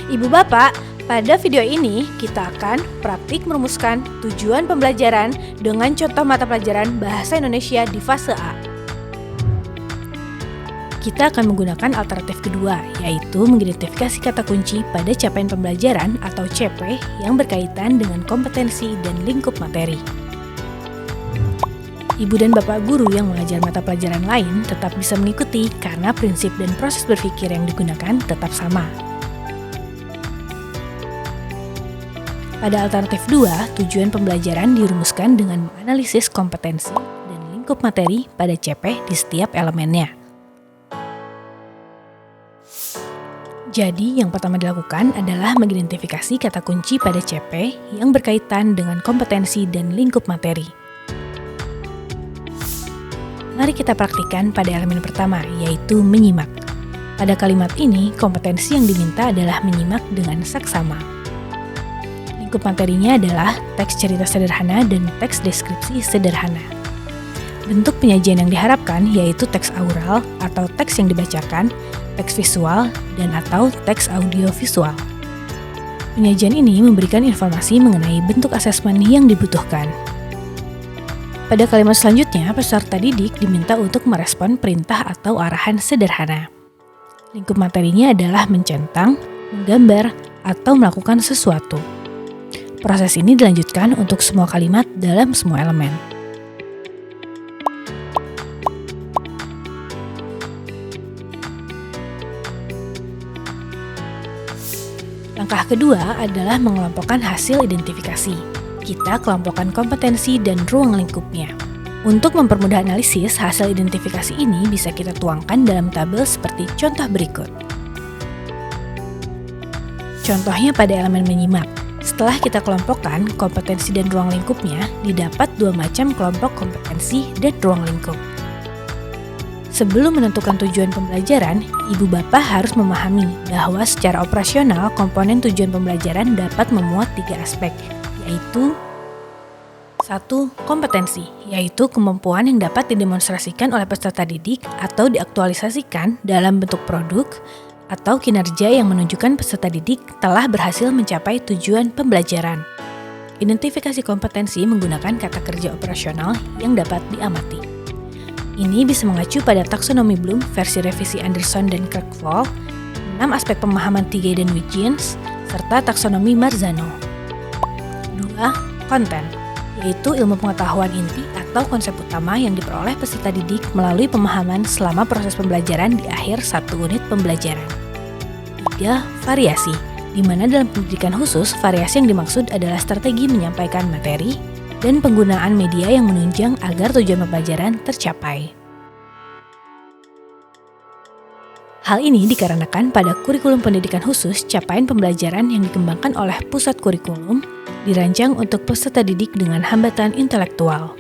Ibu Bapak, pada video ini kita akan praktik merumuskan tujuan pembelajaran dengan contoh mata pelajaran Bahasa Indonesia di fase A. Kita akan menggunakan alternatif kedua, yaitu mengidentifikasi kata kunci pada capaian pembelajaran atau CP yang berkaitan dengan kompetensi dan lingkup materi. Ibu dan Bapak guru yang mengajar mata pelajaran lain tetap bisa mengikuti karena prinsip dan proses berpikir yang digunakan tetap sama. Pada alternatif 2, tujuan pembelajaran dirumuskan dengan menganalisis kompetensi dan lingkup materi pada CP di setiap elemennya. Jadi, yang pertama dilakukan adalah mengidentifikasi kata kunci pada CP yang berkaitan dengan kompetensi dan lingkup materi. Mari kita praktikkan pada elemen pertama, yaitu menyimak. Pada kalimat ini, kompetensi yang diminta adalah menyimak dengan saksama. Lingkup materinya adalah teks cerita sederhana dan teks deskripsi sederhana. Bentuk penyajian yang diharapkan yaitu teks aural atau teks yang dibacakan, teks visual, dan atau teks audio visual. Penyajian ini memberikan informasi mengenai bentuk asesmen yang dibutuhkan. Pada kalimat selanjutnya, peserta didik diminta untuk merespon perintah atau arahan sederhana. Lingkup materinya adalah mencentang, menggambar, atau melakukan sesuatu. Proses ini dilanjutkan untuk semua kalimat dalam semua elemen. Langkah kedua adalah mengelompokkan hasil identifikasi. Kita kelompokkan kompetensi dan ruang lingkupnya. Untuk mempermudah analisis, hasil identifikasi ini bisa kita tuangkan dalam tabel seperti contoh berikut. Contohnya pada elemen menyimak. Setelah kita kelompokkan kompetensi dan ruang lingkupnya, didapat dua macam kelompok kompetensi dan ruang lingkup. Sebelum menentukan tujuan pembelajaran, Ibu Bapak harus memahami bahwa secara operasional komponen tujuan pembelajaran dapat memuat 3 aspek, yaitu 1. Kompetensi, yaitu kemampuan yang dapat didemonstrasikan oleh peserta didik atau diaktualisasikan dalam bentuk produk atau kinerja yang menunjukkan peserta didik telah berhasil mencapai tujuan pembelajaran. Identifikasi kompetensi menggunakan kata kerja operasional yang dapat diamati. Ini bisa mengacu pada taksonomi Bloom versi revisi Anderson dan Kirkwood, 6 aspek pemahaman Tighe dan Wiggins, serta taksonomi Marzano. 2. Konten, yaitu ilmu pengetahuan inti atau konsep utama yang diperoleh peserta didik melalui pemahaman selama proses pembelajaran di akhir satu unit pembelajaran. 3. Variasi, di mana dalam pendidikan khusus, variasi yang dimaksud adalah strategi menyampaikan materi dan penggunaan media yang menunjang agar tujuan pembelajaran tercapai. Hal ini dikarenakan pada kurikulum pendidikan khusus, capaian pembelajaran yang dikembangkan oleh pusat kurikulum dirancang untuk peserta didik dengan hambatan intelektual,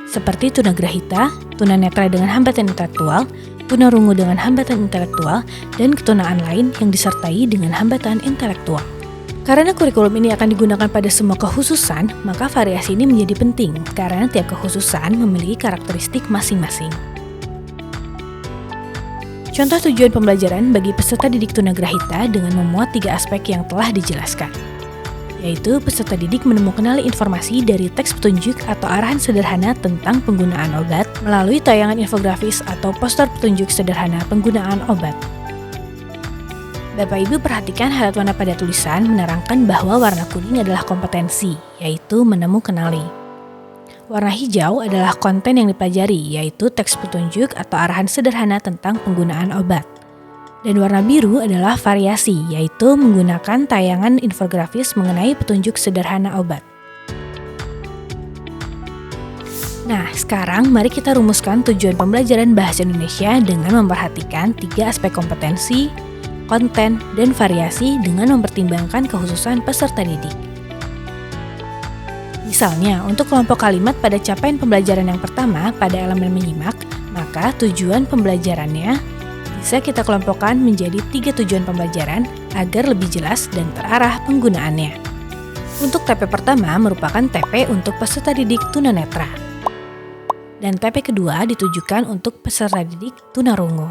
seperti tunagrahita, tunanetra dengan hambatan intelektual, tunarungu dengan hambatan intelektual, dan ketunaan lain yang disertai dengan hambatan intelektual. Karena kurikulum ini akan digunakan pada semua kekhususan, maka variasi ini menjadi penting karena tiap kekhususan memiliki karakteristik masing-masing. Contoh tujuan pembelajaran bagi peserta didik tunagrahita dengan memuat 3 aspek yang telah dijelaskan, yaitu peserta didik mengenali informasi dari teks petunjuk atau arahan sederhana tentang penggunaan obat melalui tayangan infografis atau poster petunjuk sederhana penggunaan obat. Bapak Ibu perhatikan highlight warna pada tulisan menerangkan bahwa warna kuning adalah kompetensi, yaitu menemu kenali. Warna hijau adalah konten yang dipelajari, yaitu teks petunjuk atau arahan sederhana tentang penggunaan obat. Dan warna biru adalah variasi, yaitu menggunakan tayangan infografis mengenai petunjuk sederhana obat. Nah, sekarang mari kita rumuskan tujuan pembelajaran Bahasa Indonesia dengan memperhatikan 3 aspek kompetensi, konten, dan variasi dengan mempertimbangkan kekhususan peserta didik. Misalnya, untuk kelompok kalimat pada capaian pembelajaran yang pertama pada elemen menyimak, maka tujuan pembelajarannya bisa kita kelompokkan menjadi 3 tujuan pembelajaran agar lebih jelas dan terarah penggunaannya. Untuk TP pertama merupakan TP untuk peserta didik tunanetra, dan TP kedua ditujukan untuk peserta didik tunarungu.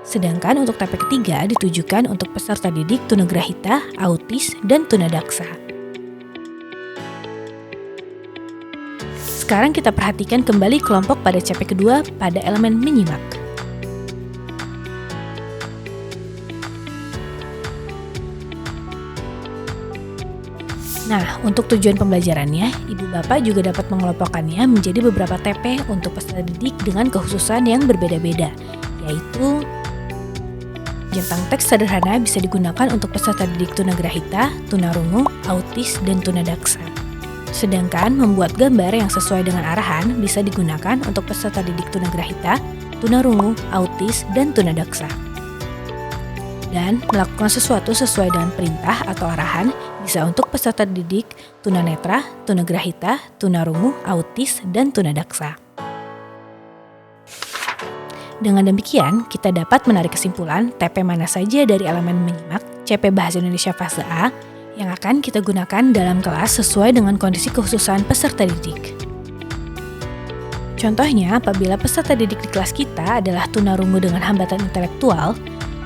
Sedangkan untuk TP ketiga ditujukan untuk peserta didik tunagrahita, autis, dan tunadaksa. Sekarang kita perhatikan kembali kelompok pada CP kedua pada elemen menyimak. Nah, untuk tujuan pembelajarannya, Ibu Bapak juga dapat mengelompokkannya menjadi beberapa TP untuk peserta didik dengan kekhususan yang berbeda-beda, yaitu centang teks sederhana bisa digunakan untuk peserta didik tunagrahita, tunarungu, autis, dan tunadaksa. Sedangkan membuat gambar yang sesuai dengan arahan bisa digunakan untuk peserta didik tunagrahita, tunarungu, autis, dan tunadaksa. Dan melakukan sesuatu sesuai dengan perintah atau arahan bisa untuk peserta didik tunanetra, tunagrahita, tunarungu, autis, dan tunadaksa. Dengan demikian, kita dapat menarik kesimpulan TP mana saja dari elemen menyimak CP Bahasa Indonesia fase A yang akan kita gunakan dalam kelas sesuai dengan kondisi kekhususan peserta didik. Contohnya, apabila peserta didik di kelas kita adalah tunarungu dengan hambatan intelektual,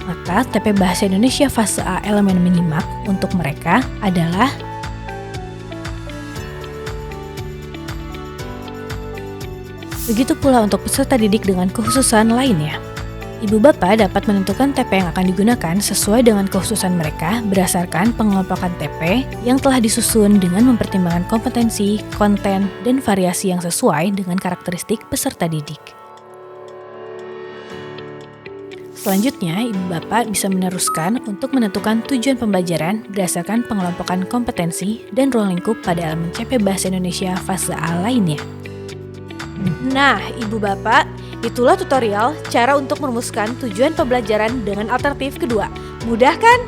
maka TP Bahasa Indonesia fase A elemen menyimak untuk mereka adalah begitu pula untuk peserta didik dengan kekhususan lainnya. Ibu Bapak dapat menentukan TP yang akan digunakan sesuai dengan kekhususan mereka berdasarkan pengelompokan TP yang telah disusun dengan mempertimbangkan kompetensi, konten, dan variasi yang sesuai dengan karakteristik peserta didik. Selanjutnya, Ibu Bapak bisa meneruskan untuk menentukan tujuan pembelajaran berdasarkan pengelompokan kompetensi dan ruang lingkup pada elemen CP Bahasa Indonesia fase A lainnya. Nah, Ibu Bapak, itulah tutorial cara untuk merumuskan tujuan pembelajaran dengan alternatif kedua. Mudah kan?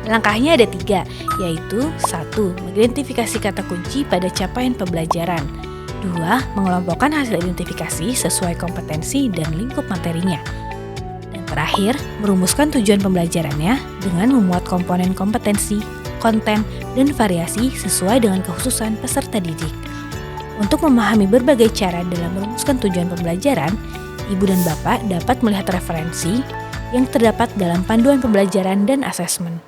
Langkahnya ada 3, yaitu 1. Mengidentifikasi kata kunci pada capaian pembelajaran. 2. Mengelompokkan hasil identifikasi sesuai kompetensi dan lingkup materinya. Dan terakhir, merumuskan tujuan pembelajarannya dengan memuat komponen kompetensi, konten, dan variasi sesuai dengan kekhususan peserta didik. Untuk memahami berbagai cara dalam merumuskan tujuan pembelajaran, Ibu dan Bapak dapat melihat referensi yang terdapat dalam panduan pembelajaran dan asesmen.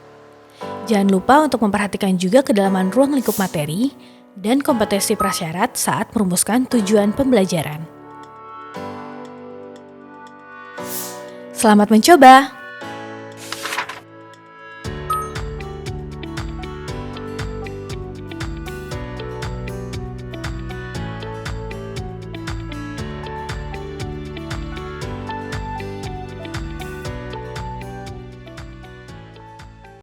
Jangan lupa untuk memperhatikan juga kedalaman ruang lingkup materi dan kompetensi prasyarat saat merumuskan tujuan pembelajaran. Selamat mencoba!